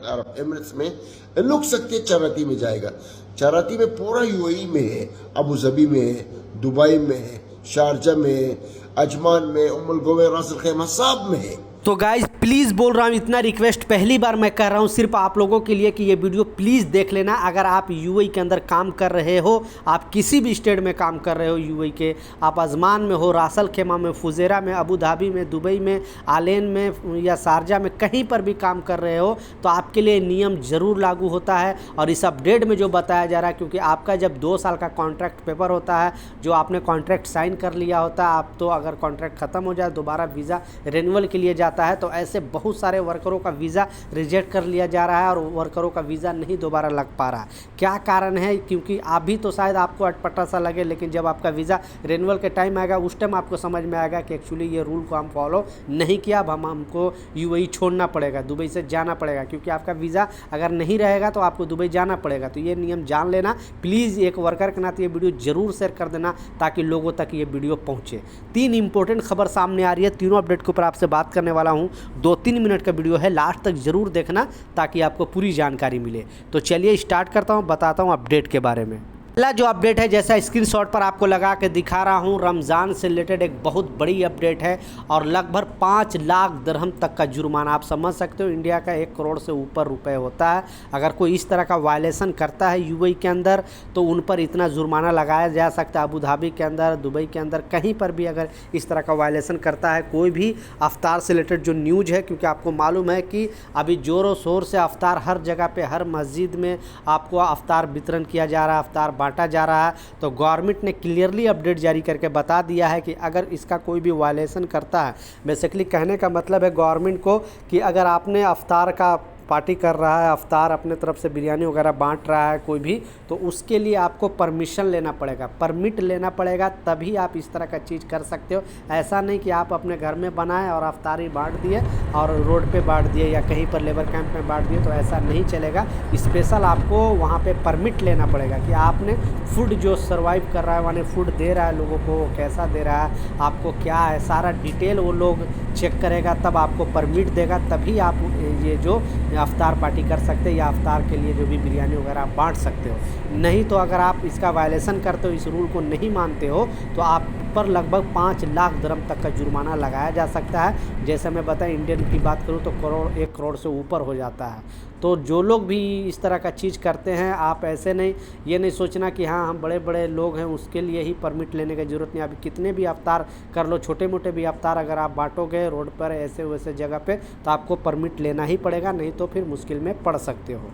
Arab Emirates में look सकते चाराती में जाएगा। चाराती में पूरा यूएई में है, अबू धाबी में है, दुबई में है, शारजा में है, अजमान में, उम्मुल गोवे, रास अल खैमा सब में है। तो गाइज प्लीज़ बोल रहा हूँ, इतना रिक्वेस्ट पहली बार मैं कर रहा हूँ सिर्फ आप लोगों के लिए कि ये वीडियो प्लीज़ देख लेना। अगर आप यूएई के अंदर काम कर रहे हो, आप किसी भी स्टेट में काम कर रहे हो यूएई के, आप अजमान में हो, रास अल खैमा में, फुजेरा में, अबू धाबी में, दुबई में, आलेन में या शारजा में, कहीं पर भी काम कर रहे हो तो आपके लिए नियम ज़रूर लागू होता है। और इस अपडेट में जो बताया जा रहा है, क्योंकि आपका जब 2 साल का कॉन्ट्रैक्ट पेपर होता है, जो आपने कॉन्ट्रैक्ट साइन कर लिया होता है, आप तो अगर कॉन्ट्रैक्ट ख़त्म हो जाए दोबारा वीज़ा रिन्यूअल के लिए जाता है, तो ऐसे बहुत सारे वर्करों का वीज़ा रिजेक्ट कर लिया जा रहा है और वर्करों का वीज़ा नहीं दोबारा लग पा रहा है। क्या कारण है? क्योंकि अभी तो शायद आपको अटपटा सा लगे, लेकिन जब आपका वीज़ा रिन्यूअल के टाइम आएगा उस टाइम आपको समझ में आएगा कि एक्चुअली ये रूल को हम फॉलो नहीं किया, अब हमको यूएई छोड़ना पड़ेगा, दुबई से जाना पड़ेगा, क्योंकि आपका वीज़ा अगर नहीं रहेगा तो आपको दुबई जाना पड़ेगा। तो ये नियम जान लेना प्लीज़। एक वर्कर के नाते ये वीडियो ज़रूर शेयर कर देना ताकि लोगों तक ये वीडियो पहुँचे। 3 इंपॉर्टेंट खबर सामने आ रही है, तीनों अपडेट के ऊपर आपसे बात करने वाला हूँ। 2-3 मिनट का वीडियो है, लास्ट तक ज़रूर देखना ताकि आपको पूरी जानकारी मिले। तो चलिए स्टार्ट करता हूँ, बताता हूँ अपडेट के बारे में। पहला जो अपडेट है, जैसा स्क्रीनशॉट पर आपको लगा के दिखा रहा हूं, रमज़ान से रिलेटेड एक बहुत बड़ी अपडेट है और लगभग 5 लाख दिरहम तक का जुर्माना। आप समझ सकते हो इंडिया का 1 करोड़ से ऊपर रुपए होता है। अगर कोई इस तरह का वायलेशन करता है यूएई के अंदर तो उन पर इतना जुर्माना लगाया जा सकता है। अबू धाबी के अंदर, दुबई के अंदर, कहीं पर भी अगर इस तरह का वायलेशन करता है कोई भी, अफ्तार से रिलेटेड जो न्यूज़ है, क्योंकि आपको मालूम है कि अभी ज़ोरों शोर से अफ्तार हर जगह पर, हर मस्जिद में आपको अफ्तार वितरण किया जा रहा है, अफ्तार बांटा जा रहा है। तो गवर्नमेंट ने क्लियरली अपडेट जारी करके बता दिया है कि अगर इसका कोई भी वायलेशन करता है, बेसिकली कहने का मतलब है गवर्नमेंट को कि अगर आपने अफ्तार का पार्टी कर रहा है, अफ्तार अपने तरफ से बिरयानी वगैरह बांट रहा है कोई भी, तो उसके लिए आपको परमिशन लेना पड़ेगा, परमिट लेना पड़ेगा, तभी आप इस तरह का चीज़ कर सकते हो। ऐसा नहीं कि आप अपने घर में बनाए और अफ्तारी बांट दिए और रोड पे बांट दिए या कहीं पर लेबर कैंप में बांट दिए, तो ऐसा नहीं चलेगा। स्पेशल आपको वहाँ पे परमिट लेना पड़ेगा कि आपने फूड जो सर्वाइव कर रहा है, माने फूड दे रहा है लोगों को, वो कैसा दे रहा है, आपको क्या है, सारा डिटेल वो लोग चेक करेगा, तब आपको परमिट देगा, तभी आप ये जो अफ्तार पार्टी कर सकते हैं या अफ्तार के लिए जो भी बिरयानी वगैरह आप बांट सकते हो। नहीं तो अगर आप इसका वायलेशन करते हो, इस रूल को नहीं मानते हो, तो आप पर लगभग 5 लाख दिरहम तक का जुर्माना लगाया जा सकता है। जैसे मैं बताएं इंडियन की बात करूं तो 1 करोड़ से ऊपर हो जाता है। तो जो लोग भी इस तरह का चीज़ करते हैं, आप ऐसे नहीं, ये नहीं सोचना कि हाँ हम बड़े बड़े लोग हैं उसके लिए ही परमिट लेने की ज़रूरत नहीं। अभी कितने भी अफ्तार कर लो, छोटे मोटे भी अफ्तार अगर आप बांटोगे रोड पर ऐसे वैसे जगह पे, तो आपको परमिट लेना ही पड़ेगा, नहीं तो फिर मुश्किल में पड़ सकते हो।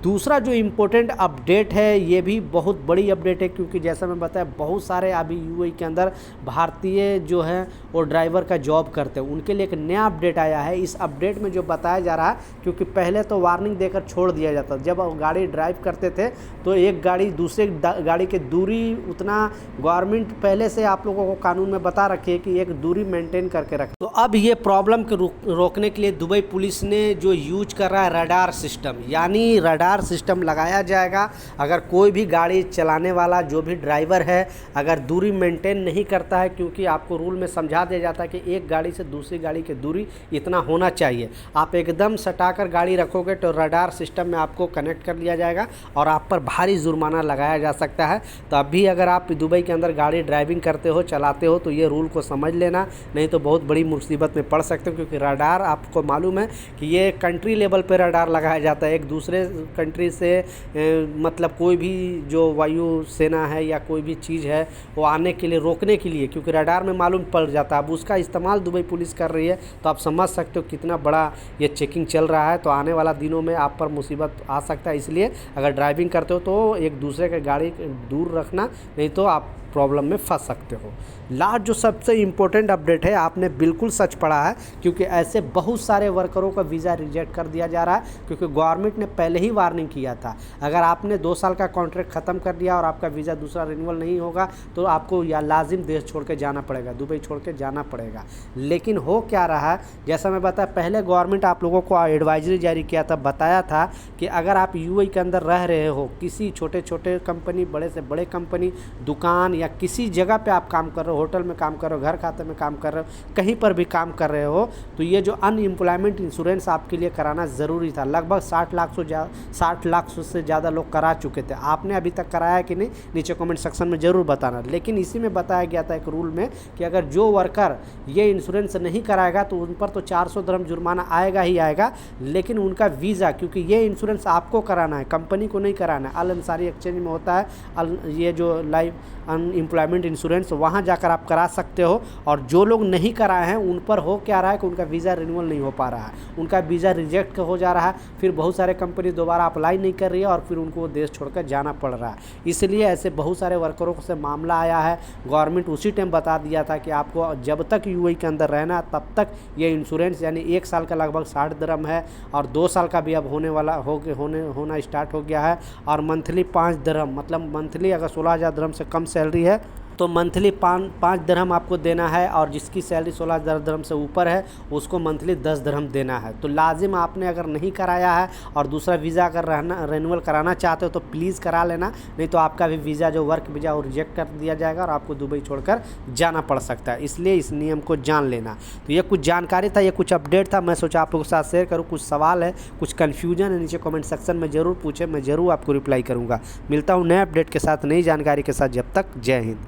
दूसरा जो इम्पोर्टेंट अपडेट है, ये भी बहुत बड़ी अपडेट है, क्योंकि जैसा मैं बताया बहुत सारे अभी यूएई के अंदर भारतीय जो हैं वो ड्राइवर का जॉब करते हैं, उनके लिए एक नया अपडेट आया है। इस अपडेट में जो बताया जा रहा है, क्योंकि पहले तो वार्निंग देकर छोड़ दिया जाता, जब गाड़ी ड्राइव करते थे तो एक गाड़ी दूसरे गाड़ी की दूरी, उतना गवर्नमेंट पहले से आप लोगों को कानून में बता रखी है कि एक दूरी मेंटेन करके रखें। तो अब ये प्रॉब्लम को रोकने के लिए दुबई पुलिस ने जो यूज कर रहा है रडार सिस्टम, यानी रडार सिस्टम लगाया जाएगा। अगर कोई भी गाड़ी चलाने वाला जो भी ड्राइवर है अगर दूरी मेंटेन नहीं करता है, क्योंकि आपको रूल में समझा दिया जाता है कि एक गाड़ी से दूसरी गाड़ी की दूरी इतना होना चाहिए, आप एकदम सटाकर गाड़ी रखोगे तो रडार सिस्टम में आपको कनेक्ट कर लिया जाएगा और आप पर भारी जुर्माना लगाया जा सकता है। तो अभी अगर आप दुबई के अंदर गाड़ी ड्राइविंग करते हो, चलाते हो, तो ये रूल को समझ लेना, नहीं तो बहुत बड़ी मुसीबत में पड़ सकते हो। क्योंकि रडार आपको मालूम है कि ये कंट्री लेवल पे रडार लगाया जाता है, एक दूसरे कंट्री से मतलब कोई भी जो वायु सेना है या कोई भी चीज़ है वो आने के लिए, रोकने के लिए, क्योंकि रडार में मालूम पड़ जाता है। अब उसका इस्तेमाल दुबई पुलिस कर रही है, तो आप समझ सकते हो कितना बड़ा ये चेकिंग चल रहा है। तो आने वाला दिनों में आप पर मुसीबत आ सकता है, इसलिए अगर ड्राइविंग करते हो तो एक दूसरे के गाड़ी दूर रखना, नहीं तो आप प्रॉब्लम में फंस सकते हो। लास्ट जो सबसे इम्पोर्टेंट अपडेट है, आपने बिल्कुल सच पढ़ा है, क्योंकि ऐसे बहुत सारे वर्करों का वीज़ा रिजेक्ट कर दिया जा रहा है, क्योंकि गवर्नमेंट ने पहले ही वार्निंग किया था। अगर आपने 2 साल का कॉन्ट्रैक्ट ख़त्म कर दिया और आपका वीज़ा दूसरा रिन्यूअल नहीं होगा तो आपको या लाजिम देश छोड़ के जाना पड़ेगा, दुबई छोड़ के जाना पड़ेगा। लेकिन हो क्या रहा है, जैसा मैं बताया, पहले गवर्नमेंट आप लोगों को एडवाइजरी जारी किया था, बताया था कि अगर आप यूएई के अंदर रह रहे हो, किसी छोटे छोटे कंपनी, बड़े से बड़े कंपनी, दुकान या या किसी जगह पे आप काम कर रहे हो, होटल में काम कर रहे हो, घर खाते में काम कर रहे हो, कहीं पर भी काम कर रहे हो, तो ये जो अनएम्प्लॉयमेंट इंश्योरेंस आपके लिए कराना ज़रूरी था। लगभग 60 लाख से ज़्यादा लोग करा चुके थे। आपने अभी तक कराया कि नहीं, नीचे कमेंट सेक्शन में ज़रूर बताना। लेकिन इसी में बताया गया था एक रूल में कि अगर जो वर्कर ये इंश्योरेंस नहीं कराएगा तो उन पर तो 400 दिरहम जुर्माना आएगा ही आएगा, लेकिन उनका वीज़ा, क्योंकि ये इंश्योरेंस आपको कराना है, कंपनी को नहीं कराना है। अल अंसारी एक्सचेंज में होता है ये जो लाइफ अनएम्प्लॉयमेंट इंश्योरेंस, वहाँ जाकर आप करा सकते हो। और जो लोग नहीं कराए हैं उन पर हो क्या रहा है कि उनका वीज़ा रिन्यूअल नहीं हो पा रहा है, उनका वीज़ा रिजेक्ट हो जा रहा है, फिर बहुत सारे कंपनी दोबारा अप्लाई नहीं कर रही है और फिर उनको वो देश छोड़कर जाना पड़ रहा है। इसलिए ऐसे बहुत सारे वर्करों से मामला आया है। गवर्नमेंट उसी टाइम बता दिया था कि आपको जब तक यूएई के अंदर रहना तब तक ये इंश्योरेंस, यानी 1 साल का लगभग 60 दिरहम है और 2 साल का भी अब होना स्टार्ट हो गया है। और मंथली 5 दिरहम, मतलब मंथली अगर 16,000 दिरहम से कम सैलरी है तो मंथली 5 दिरहम आपको देना है, और जिसकी सैलरी 16,000 दिरहम से ऊपर है उसको मंथली 10 दिरहम देना है। तो लाजिम आपने अगर नहीं कराया है और दूसरा वीज़ा अगर रिन्यूअल कराना चाहते हो तो प्लीज़ करा लेना, नहीं तो आपका भी वीज़ा जो वर्क वीज़ा वो रिजेक्ट कर दिया जाएगा और आपको दुबई छोड़कर जाना पड़ सकता है। इसलिए इस नियम को जान लेना। तो ये कुछ जानकारी था, ये कुछ अपडेट था, मैं सोचा आप लोगों के साथ शेयर करूँ। कुछ सवाल है, कुछ कन्फ्यूजन है, नीचे कमेंट सेक्शन में ज़रूर पूछे, मैं ज़रूर आपको रिप्लाई करूँगा। मिलता हूँ नए अपडेट के साथ, नई जानकारी के साथ। जब तक जय हिंद।